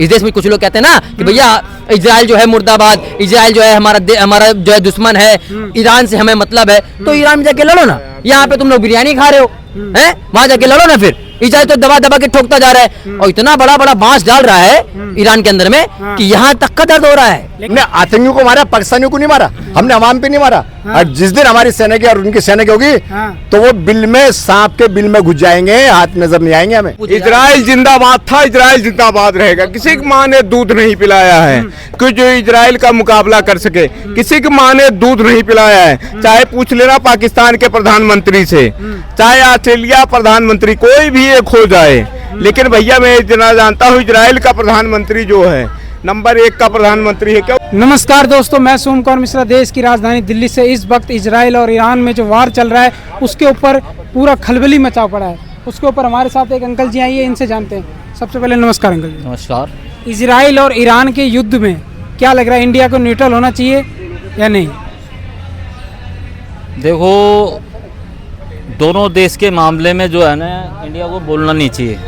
इस देश में कुछ लोग कहते हैं ना कि भैया इजराइल जो है मुर्दाबाद, इजराइल जो है हमारा जो है दुश्मन है, ईरान से हमें मतलब है। तो ईरान में जाके लड़ो ना, यहाँ पे तुम लोग बिरयानी खा रहे हो हैं, वहां जाके लड़ो ना। फिर इजराइल तो दबा दबा के ठोकता जा रहा है और इतना बड़ा बड़ा बांस डाल रहा है ईरान के अंदर में कि यहाँ तक का दर्द हो रहा है। हमने आतंकियों को मारा, पाकिस्तानियों को नहीं मारा, हमने अवाम पे नहीं मारा। और जिस दिन हमारी सेना की और उनकी सेना की होगी तो वो बिल में, सांप के बिल में घुस जाएंगे, हाथ नजर नहीं आएंगे हमें। इजराइल जिंदाबाद था, इजराइल जिंदाबाद रहेगा। किसी की माँ ने दूध नहीं पिलाया है कि जो इजराइल का मुकाबला कर सके, किसी की माँ ने दूध नहीं पिलाया है। चाहे पूछ लेना पाकिस्तान के प्रधानमंत्री से, चाहे ऑस्ट्रेलिया प्रधानमंत्री, कोई भी एक हो जाए। लेकिन भैया मैं इतना जानता हूँ, इजराइल का प्रधानमंत्री जो है नंबर 1 का प्रधानमंत्री है। क्या नमस्कार दोस्तों, मैं सोमकुमार मिश्रा। देश की राजधानी दिल्ली से इस वक्त इजराइल और ईरान में जो वार चल रहा है उसके ऊपर पूरा खलबली मचा पड़ा है। उसके ऊपर हमारे साथ एक अंकल जी आइए, इनसे जानते हैं। सबसे पहले नमस्कार अंकल जी। नमस्कार। इजराइल और ईरान के युद्ध में क्या लग रहा है, इंडिया को न्यूट्रल होना चाहिए या नहीं? देखो, दोनों देश के मामले में जो है ना, इंडिया को बोलना नहीं चाहिए।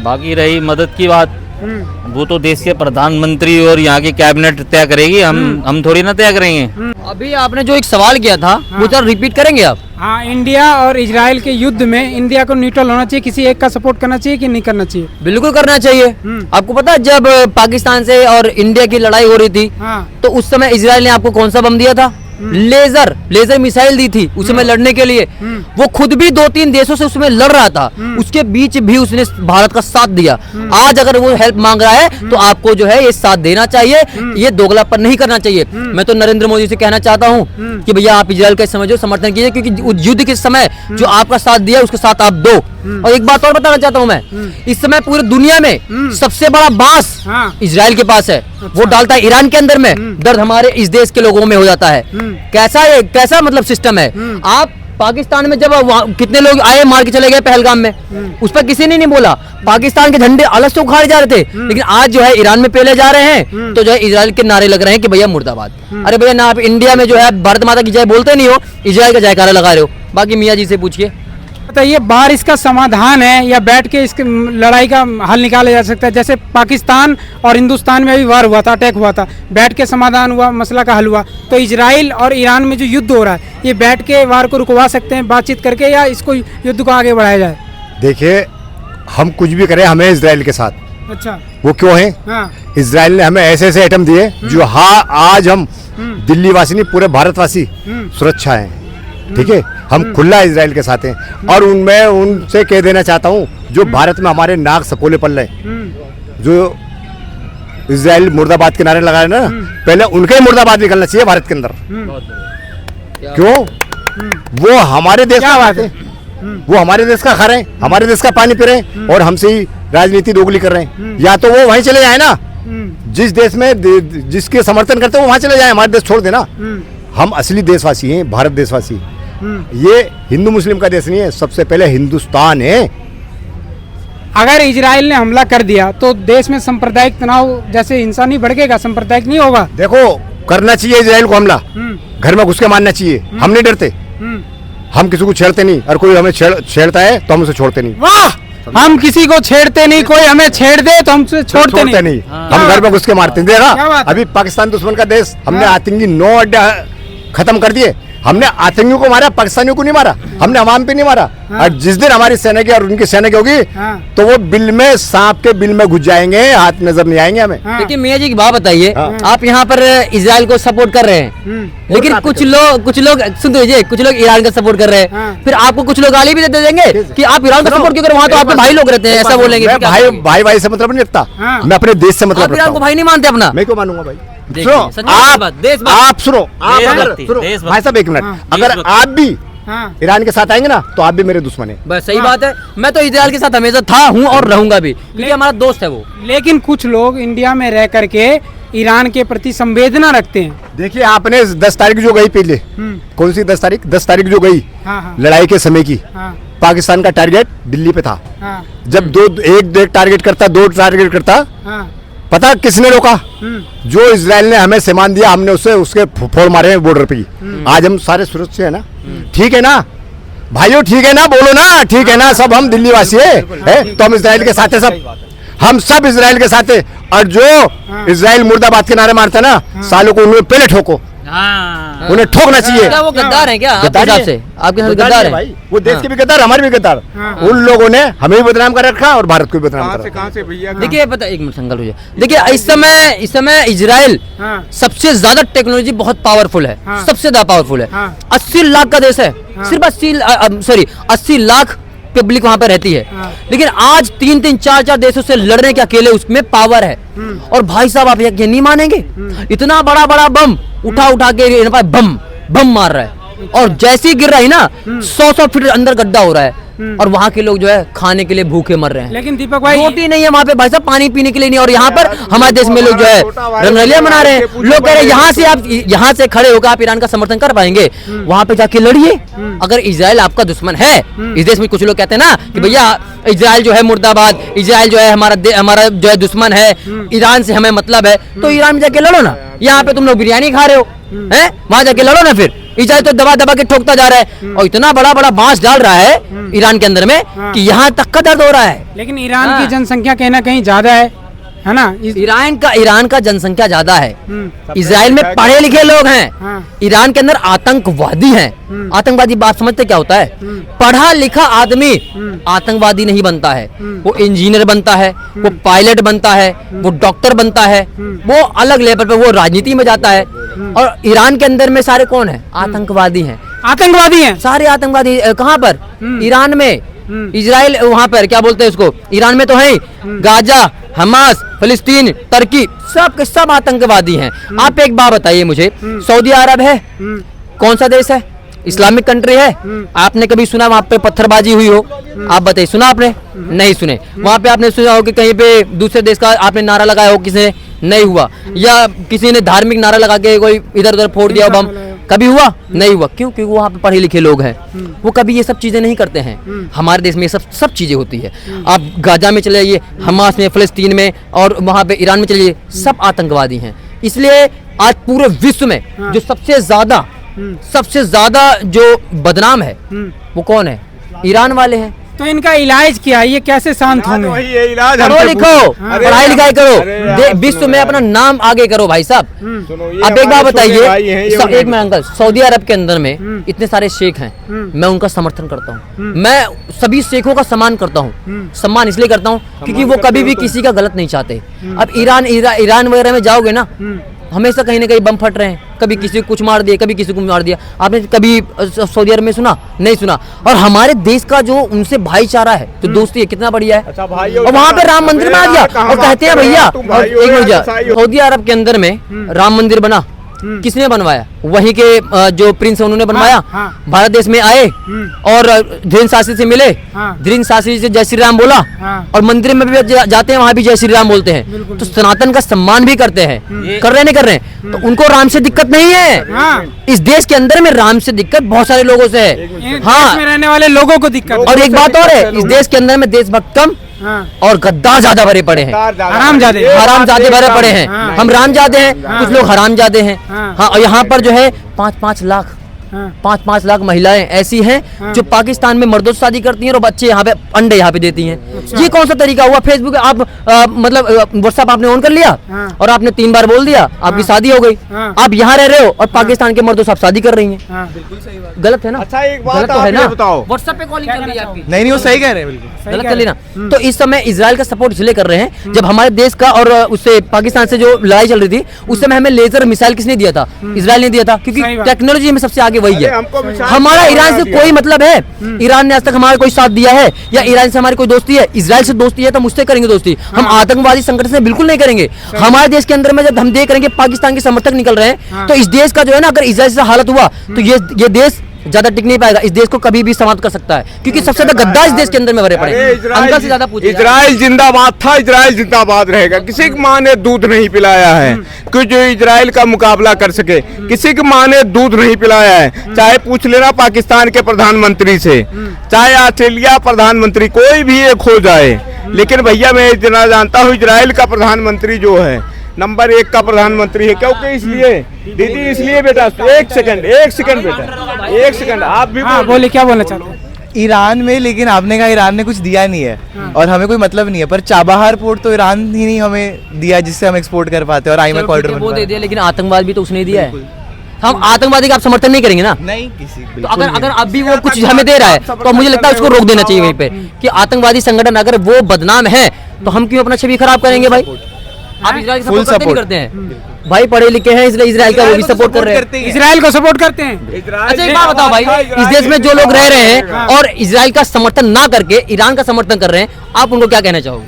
बाकी रही मदद की बात, वो तो देश के प्रधानमंत्री और यहाँ की कैबिनेट तय करेगी, हम थोड़ी ना तय करेंगे। अभी आपने जो एक सवाल किया था वो जरा रिपीट करेंगे आप? हाँ, इंडिया और इजराइल के युद्ध में इंडिया को न्यूट्रल होना चाहिए, किसी एक का सपोर्ट करना चाहिए कि नहीं करना चाहिए? बिल्कुल करना चाहिए। आपको पता है जब पाकिस्तान से और इंडिया की लड़ाई हो रही थी तो उस समय इजराइल ने आपको कौन सा बम दिया था? लेजर मिसाइल दी थी उसमें लड़ने के लिए। वो खुद भी 2-3 देशों से उसमें लड़ रहा था, उसके बीच भी उसने भारत का साथ दिया। आज अगर वो हेल्प मांग रहा है तो आपको जो है ये साथ देना चाहिए, ये दोगलापन नहीं करना चाहिए। मैं तो नरेंद्र मोदी से कहना चाहता हूँ कि भैया आप इजराइल का समझो, समर्थन कीजिए, क्योंकि युद्ध के समय जो आपका साथ दिया उसके साथ आप दो। और एक बात और बताना चाहता हूँ मैं, इस समय पूरी दुनिया में सबसे बड़ा बांस इजराइल के पास है, वो डालता है ईरान के अंदर में। दर्द हमारे इस देश के लोगों में हो जाता है। कैसा मतलब सिस्टम है। आप पाकिस्तान में जब कितने लोग आए, मार के चले गए पहलगाम में, उस पर किसी ने नहीं बोला। पाकिस्तान के झंडे अलग से उखाड़े जा रहे थे, लेकिन आज जो है ईरान में पहले जा रहे हैं तो जो है इजराइल के नारे लग रहे हैं कि भैया मुर्दाबाद। अरे भैया ना, आप इंडिया में जो है भारत माता की जय बोलते नहीं हो, इजराइल का जयकारा लगा रहे हो। बाकी मियाँ जी से पूछिए। बताइए, बाहर इसका समाधान है या बैठ के इस लड़ाई का हल निकाला जा सकता है? जैसे पाकिस्तान और हिंदुस्तान में अभी वार हुआ था, अटैक हुआ था, बैठ के समाधान हुआ, मसला का हल हुआ। तो इजराइल और ईरान में जो युद्ध हो रहा है, ये बैठ के वार को रुकवा सकते हैं बातचीत करके, या इसको युद्ध को आगे बढ़ाया जाए? देखिए, हम कुछ भी करें, हमें इजराइल के साथ। अच्छा, वो क्यों है? हाँ। इजराइल ने हमें ऐसे ऐसे आइटम दिए जो आज हम दिल्ली वासी नहीं, पूरे भारतवासी सुरक्षा है। ठीक है, हम खुला इजराइल के साथ हैं। और उनमें उनसे कह देना चाहता हूँ, जो भारत में हमारे नाक सपोले पल रहे, जो इजराइल मुर्दाबाद के नारे लगा रहे ना, पहले उनके मुर्दाबाद निकलना चाहिए भारत के अंदर। क्यों? वो हमारे देश का बात है, वो हमारे देश का खा रहे हैं, हमारे देश का पानी पी रहे हैं और हमसे ही राजनीति दोगली कर रहे हैं। या तो वो वहीं चले जाए ना, जिस देश में जिसके समर्थन करते हैं वो वहां चले जाए, हमारे देश छोड़ देना। हम असली देशवासी हैं, भारत देशवासी। ये हिंदू मुस्लिम का देश नहीं है, सबसे पहले हिंदुस्तान है। अगर इजराइल ने हमला कर दिया तो देश में सांप्रदायिक तनाव जैसे हिंसा नहीं बढ़ेगा, सांप्रदायिक नहीं होगा? देखो, करना चाहिए इजराइल को हमला, घर में घुस के मारना चाहिए। हम नहीं डरते, हम किसी को छेड़ते नहीं, और कोई हमें छेड़ता है तो हम उसे छोड़ते नहीं। वाह, हम किसी को छेड़ते नहीं, कोई हमें छेड़ दे तो हम छोड़ते नहीं। हम घर में घुस के मारते हैं। देखा, अभी पाकिस्तान दुश्मन का देश, हमने आतंकी 9 अड्डे खत्म कर दिए। हमने आतंकियों को मारा, पाकिस्तानियों को नहीं मारा, हमने अवाम पे नहीं मारा। और जिस दिन हमारी सेना की और उनकी सेना की होगी तो वो बिल में, सांप के बिल में घुस जाएंगे, हाथ नजर नहीं आएंगे हमें। देखिए मियाँ जी की बात बताइए, आप यहाँ पर इजराइल को सपोर्ट कर रहे हैं, लेकिन कुछ लोग सुन लीजिए, कुछ लोग ईरान का सपोर्ट कर रहे हैं। फिर आपको कुछ लोग गाली भी दे देंगे कि आप ईरान का सपोर्ट क्यों कर, वहाँ तो आपके भाई लोग रहते हैं, ऐसा बोलेंगे। भाई से मतलब नहीं रखता, मैं अपने देश से मतलब रखता हूँ। भाई नहीं मानते अपना? मैं क्यों मानूंगा भाई? आप सुनो, भाई साहब एक मिनट, अगर आप भी ईरान के साथ आएंगे ना तो आप भी मेरे दुश्मन है। बस सही बात है, मैं तो इजराइल के साथ हमेशा था, हूँ और रहूंगा भी, क्योंकि हमारा दोस्त है वो। लेकिन कुछ लोग इंडिया में रह करके ईरान के प्रति संवेदना रखते हैं। देखिए, आपने 10 तारीख जो गई पहले, कौन सी 10 तारीख? 10 तारीख जो गई लड़ाई के समय की, पाकिस्तान का टारगेट दिल्ली पे था। जब एक टारगेट करता, 2 टारगेट करता, पता किसने रोका? जो इजराइल ने हमें सामान दिया, हमने उसके फोड़ मारे हैं बॉर्डर पे। आज हम सारे सुरक्षित है ना? ठीक है ना भाइयों? ठीक है ना? बोलो ना, ठीक है ना? सब हम दिल्ली वासी है तो हम इजराइल के साथ है सब। हम सब इजराइल के साथ है। और जो इजराइल मुर्दाबाद के नारे मारता है ना, सालों को उन्हें पहले ठोको, उन्हें ठोकना चाहिए। क्या वो गद्दार हैं क्या आपके गद्दार हिसाब है। से? आपके साथ गद्दार है भाई, वो देश के भी गद्दार, हमारे भी गद्दार। उन लोगों ने हमें भी बदनाम कर रखा और भारत को भी बदनाम कर रखा। कहाँ से भैया? देखिए पता, एक मिनट संगल हो जाए। देखिए इस समय इजराइल सबसे ज्यादा टेक्नोलॉजी बहुत पावरफुल है, सबसे ज्यादा पावरफुल है। 80 लाख का देश है, सिर्फ 80 लाख पब्लिक वहां पे रहती है। लेकिन आज 3-3, 4-4 देशों से लड़ने के अकेले उसमें पावर है। और भाई साहब आप यकीन नहीं मानेंगे, इतना बड़ा बड़ा बम उठा के बम मार रहा है, और जैसे ही गिर रहा है ना 100 फीट अंदर गड्ढा हो रहा है, और वहाँ के लोग जो है खाने के लिए भूखे मर रहे हैं। लेकिन दीपक भाई, रोटी नहीं है वहाँ पे भाई साहब, पानी पीने के लिए नहीं। और यहाँ पर हमारे देश में लोग जो है रंगरलियां मना रहे हैं। लोग कह रहे हैं यहाँ से खड़े होकर आप ईरान का समर्थन कर पाएंगे, वहाँ पे जाके लड़िए। अगर इजराइल आपका दुश्मन है, इस देश में कुछ लोग कहते हैं ना कि भैया इजराइल जो है मुर्दाबाद, इजराइल जो है हमारा जो है दुश्मन है, ईरान से हमें मतलब है, तो ईरान में जाके लड़ो ना। यहाँ पे तुम लोग बिरयानी खा रहे हो, हैं? वहाँ जाके लड़ो ना फिर। इजराइल तो दबा दबा के ठोकता जा रहा है, और इतना बड़ा बड़ा बांस डाल रहा है ईरान के अंदर में कि यहाँ तक का दर्द हो रहा है। लेकिन ईरान की जनसंख्या कहीं ना कहीं ज्यादा है ना? ईरान का जनसंख्या ज्यादा है। इजराइल में पढ़े लिखे लोग हैं, ईरान के अंदर आतंकवादी हैं। आतंकवादी बात समझते क्या होता है? पढ़ा लिखा आदमी आतंकवादी नहीं बनता है, वो इंजीनियर बनता है, वो पायलट बनता है, वो डॉक्टर बनता है, वो अलग लेवल पे वो राजनीति में जाता है। और ईरान के अंदर में सारे कौन है? आतंकवादी हैं। आतंकवादी हैं सारे आतंकवादी कहाँ पर? ईरान में। इजराइल वहाँ पर क्या बोलते हैं उसको, ईरान में तो है गाजा, हमास, फिलिस्तीन, तुर्की, सब के सब आतंकवादी हैं। आप एक बात बताइए मुझे, सऊदी अरब है कौन सा देश है? इस्लामिक कंट्री है। आपने कभी सुना वहाँ पे पत्थरबाजी हुई हो? आप बताइए, सुना आपने? नहीं सुने। वहाँ पे आपने सुना हो कि कहीं पे दूसरे देश का आपने नारा लगाया हो, किसी ने नहीं हुआ? या किसी ने धार्मिक नारा लगा के कोई इधर उधर फोड़ दिया बम, कभी हुआ? नहीं हुआ। क्यों? क्योंकि वहाँ पे पढ़े लिखे लोग हैं, वो कभी ये सब चीजें नहीं करते हैं। हमारे देश में ये सब चीजें होती है। आप गाजा में चले जाइए, हमास में, फिलिस्तीन में, और वहाँ पे ईरान में चले जाइए, सब आतंकवादी हैं। इसलिए आज पूरे विश्व में जो सबसे ज्यादा जो बदनाम है वो कौन है? ईरान वाले हैं। तो इनका इलाज क्या है? ये कैसे शांत होंगे? वही है इलाज। पढ़ो लिखो, पढ़ाई लिखाई करो, विश्व में अपना नाम आगे करो भाई साहब। अब एक बात बताइए, एक मिनट अंकल, सऊदी अरब के अंदर में इतने सारे शेख हैं, मैं उनका समर्थन करता हूँ। मैं सभी शेखों का सम्मान करता हूँ। सम्मान इसलिए करता हूँ क्योंकि वो कभी भी किसी का गलत नहीं चाहते। अब ईरान वगैरह में जाओगे ना, हमेशा कहीं ना कहीं बम फट रहे हैं, कभी किसी को कुछ मार दिया, कभी किसी को मार दिया। आपने कभी सऊदी अरब में सुना? नहीं सुना। और हमारे देश का जो उनसे भाईचारा है, जो दोस्ती है, कितना बढ़िया है। अच्छा भाई, और वहाँ पे राम मंदिर बना दिया, और कहते हैं भैया, सऊदी अरब के अंदर में राम मंदिर बना, किसने बनवाया? वहीं के जो प्रिंस है उन्होंने बनवाया। भारत देश में आए और धीरेन्द्र शास्त्री से मिले, धीरेन्द्र शास्त्री से जय श्री राम बोला, और मंदिर में भी जाते हैं, वहाँ भी जय श्री राम बोलते हैं। तो सनातन का सम्मान भी करते हैं। कर रहे नहीं कर रहे हैं, तो उनको राम से दिक्कत नहीं है। इस देश के अंदर में राम से दिक्कत बहुत सारे लोगों से है। हाँ, में रहने वाले लोगों को दिक्कत। और एक बात और है, इस देश के अंदर में देशभक्त कम और गद्दार ज्यादा भरे पड़े हैं। हरामजादे भरे पड़े हैं। हम रामजादे हैं, कुछ लोग हरामजादे हैं। हाँ, और यहाँ पर जो है 5-5 लाख महिलाएं ऐसी हैं जो पाकिस्तान में मर्दों से शादी करती हैं और बच्चे यहाँ पे अंडे यहाँ पे देती हैं। ये कौन सा तरीका हुआ? फेसबुक आप मतलब व्हाट्सएप आपने ऑन कर लिया और आपने 3 बार बोल दिया, आपकी शादी हो गई। आप यहाँ रह रहे हो और पाकिस्तान के मर्दों से आप शादी कर रही हैं। गलत है ना? अच्छा एक बात तो है ना? बताओ, व्हाट्सएप पे कॉलिंग चल रही है आपकी। नहीं, वो सही कह रहे हैं, बिल्कुल गलत कर लेना। तो इस समय इजराइल का सपोर्ट इसलिए कर रहे हैं, जब हमारे देश का और उससे पाकिस्तान से जो लड़ाई चल रही थी, उस समय हमें लेजर मिसाइल किसने दिया था? इजराइल ने दिया था, क्योंकि टेक्नोलॉजी में सबसे आगे वही है। हमारा ईरान से कोई मतलब है? ईरान ने आज तक हमारा कोई साथ दिया है? या ईरान से हमारी कोई दोस्ती है? इजराइल से दोस्ती है तो मुझसे करेंगे दोस्ती, हम आतंकवादी संगठन से बिल्कुल नहीं करेंगे। हमारे देश के अंदर में जब हम देख रहे हैं कि पाकिस्तान के समर्थक निकल रहे हैं, तो इस देश का जो है ना, अगर इजराइल से हालत हुआ तो ये देश ज्यादा टिक नहीं पाएगा। इस देश को कभी भी समाप्त कर सकता है, क्योंकि सबसे ज्यादा गद्दार इस देश के अंदर में भरे पड़े हैं। अंकल से ज्यादा पूछिए। इजराइल जिंदाबाद था, इजराइल जिंदाबाद रहेगा। किसी की माँ ने दूध नहीं पिलाया है कि जो इजराइल का मुकाबला कर सके। किसी की माँ ने दूध नहीं पिलाया है। चाहे पूछ लेना पाकिस्तान के प्रधानमंत्री से, चाहे ऑस्ट्रेलिया प्रधानमंत्री, कोई भी एक हो जाए। लेकिन भैया मैं इतना जानता हूँ, इजराइल का प्रधानमंत्री जो है नंबर 1 का प्रधानमंत्री है। क्योंकि इसलिए दीदी, इसलिए बेटा, एक सेकंड बेटा, एक सेकंड आप भी बोले, क्या बोलना चाहते हैं? ईरान में, लेकिन आपने कहा ईरान ने कुछ दिया नहीं है और हमें कोई मतलब नहीं है, पर चाबहार पोर्ट तो ईरान ही नहीं हमें दिया जिससे हम एक्सपोर्ट कर पाते हैं और आईएमएफ कॉरिडोर वो दे दिया, लेकिन आतंकवाद भी तो उसने दिया है। हम आतंकवादी का आप समर्थन नहीं करेंगे ना। नहीं किसी तो अगर अभी वो कुछ हमें दे रहा है तो मुझे लगता है उसको रोक देना चाहिए वहीं पे, कि आतंकवादी संगठन अगर वो बदनाम है तो हम क्यों अपना छवि खराब करेंगे भाई। आप इजराइल Full सपोर्ट support. करते हैं भाई, पढ़े लिखे हैं, इसलिए इजराइल का वो भी सपोर्ट कर रहे हैं। इसराइल को सपोर्ट करते हैं। अच्छा एक बात बताओ भाई, इस देश में जो लोग रह रहे हैं और इजराइल का समर्थन ना करके ईरान का समर्थन कर रहे हैं, आप उनको क्या कहना चाहोगे?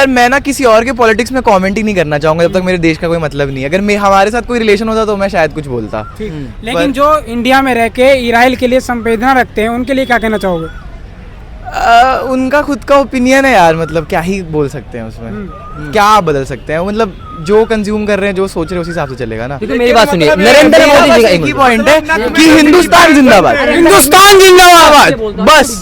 मैं ना किसी और के पॉलिटिक्स में कमेंट ही नहीं करना चाहूंगा जब तक मेरे देश का कोई मतलब नहीं है। अगर हमारे साथ कोई रिलेशन होता तो मैं शायद कुछ बोलता। लेकिन जो इंडिया में रह के इजराइल के लिए संवेदना रखते हैं उनके लिए क्या कहना चाहोगे? उनका खुद का ओपिनियन है यार, मतलब क्या ही बोल सकते हैं उसमें, क्या बदल सकते हैं, मतलब जो कंज्यूम कर रहे हैं, जो सोच रहे हैं उसी हिसाब से चलेगा ना। देखो मेरी बात सुनिए, नरेंद्र मोदी जी का एक ही पॉइंट है कि हिंदुस्तान जिंदाबाद, हिंदुस्तान जिंदाबाद, बस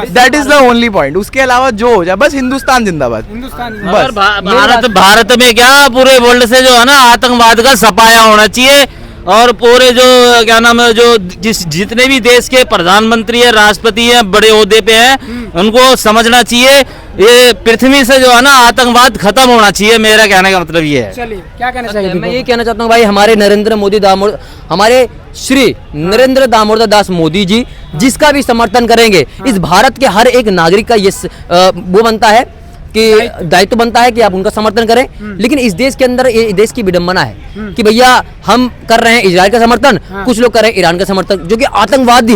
that is the only point. उसके अलावा जो हो जाए बस हिंदुस्तान जिंदाबाद, हिंदुस्तान मगर भारत में क्या पूरे वर्ल्ड से जो है ना आतंकवाद का सफाया होना चाहिए, और पूरे जो क्या नाम है जो जितने भी देश के प्रधानमंत्री है, राष्ट्रपति है, बड़े ओहदे पे हैं, उनको समझना चाहिए ये पृथ्वी से जो है ना आतंकवाद खत्म होना चाहिए। मेरा कहने का मतलब ये है। चलिए क्या कहना चाहिए? मैं ये कहना चाहता हूँ भाई, हमारे श्री नरेंद्र दामोदर दास मोदी जी जिसका भी समर्थन करेंगे, इस भारत के हर एक नागरिक का ये वो बनता है कि दायित्व बनता है कि आप उनका समर्थन करें। लेकिन इस देश के अंदर ये देश की विडंबना है कि भैया हम कर रहे हैं इजराइल का समर्थन, कुछ लोग कर रहे हैं ईरान का समर्थन, जो कि आतंकवाद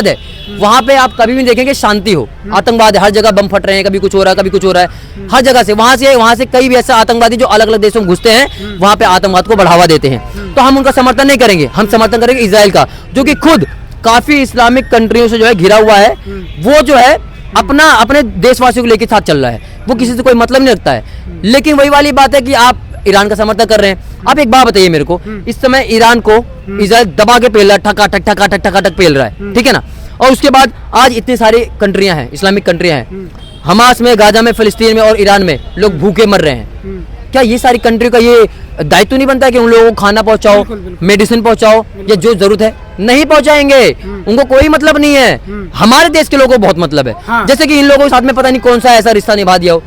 है। वहां पे आप कभी भी देखेंगे शांति हो, आतंकवाद है, हर जगह बम फट रहे हैं, कभी कुछ हो रहा है, कभी कुछ हो रहा है, हर जगह से वहां से कई भी ऐसे आतंकवादी जो अलग अलग देशों में घुसते हैं, वहां पे आतंकवाद को बढ़ावा देते हैं। तो हम उनका समर्थन नहीं करेंगे, हम समर्थन करेंगे इजराइल का, जो कि खुद काफी इस्लामिक कंट्रियों से जो है घिरा हुआ है। वो जो है अपने देशवासियों को लेके साथ चल रहा है, वो किसी से कोई मतलब नहीं रखता है। लेकिन वही वाली बात है कि आप ईरान का समर्थन कर रहे हैं। आप एक बात बताइए मेरे को, इस समय ईरान को इजराइल दबा के पेल रहा है, ठका ठक पेल रहा है, ठीक है ना। और उसके बाद आज इतनी सारी कंट्रियां हैं, इस्लामिक कंट्रियां हैं, हमास में, गाजा में, फिलिस्तीन में और ईरान में लोग भूखे मर रहे हैं। क्या ये सारी कंट्री का ये दायित्व नहीं बनता है कि उन लोगों को खाना पहुंचाओ, मेडिसिन पहुंचाओ, या जो जरूरत है? नहीं पहुंचाएंगे, उनको कोई मतलब नहीं है। हमारे देश के लोगों को बहुत मतलब है। जैसे कि इन लोगों के साथ में पता नहीं कौन सा ऐसा रिश्ता निभा दिया हो।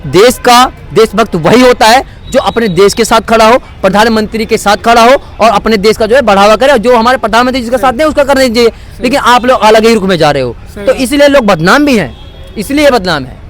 देशभक्त वही होता है जो अपने देश के साथ खड़ा हो, प्रधानमंत्री के साथ खड़ा हो और अपने देश का जो है बढ़ावा करे। जो हमारे प्रधानमंत्री जिसका साथ दें उसका करना चाहिए। लेकिन आप लोग अलग ही रुख में जा रहे हो, तो इसलिए लोग बदनाम भी हैं, इसलिए बदनाम है।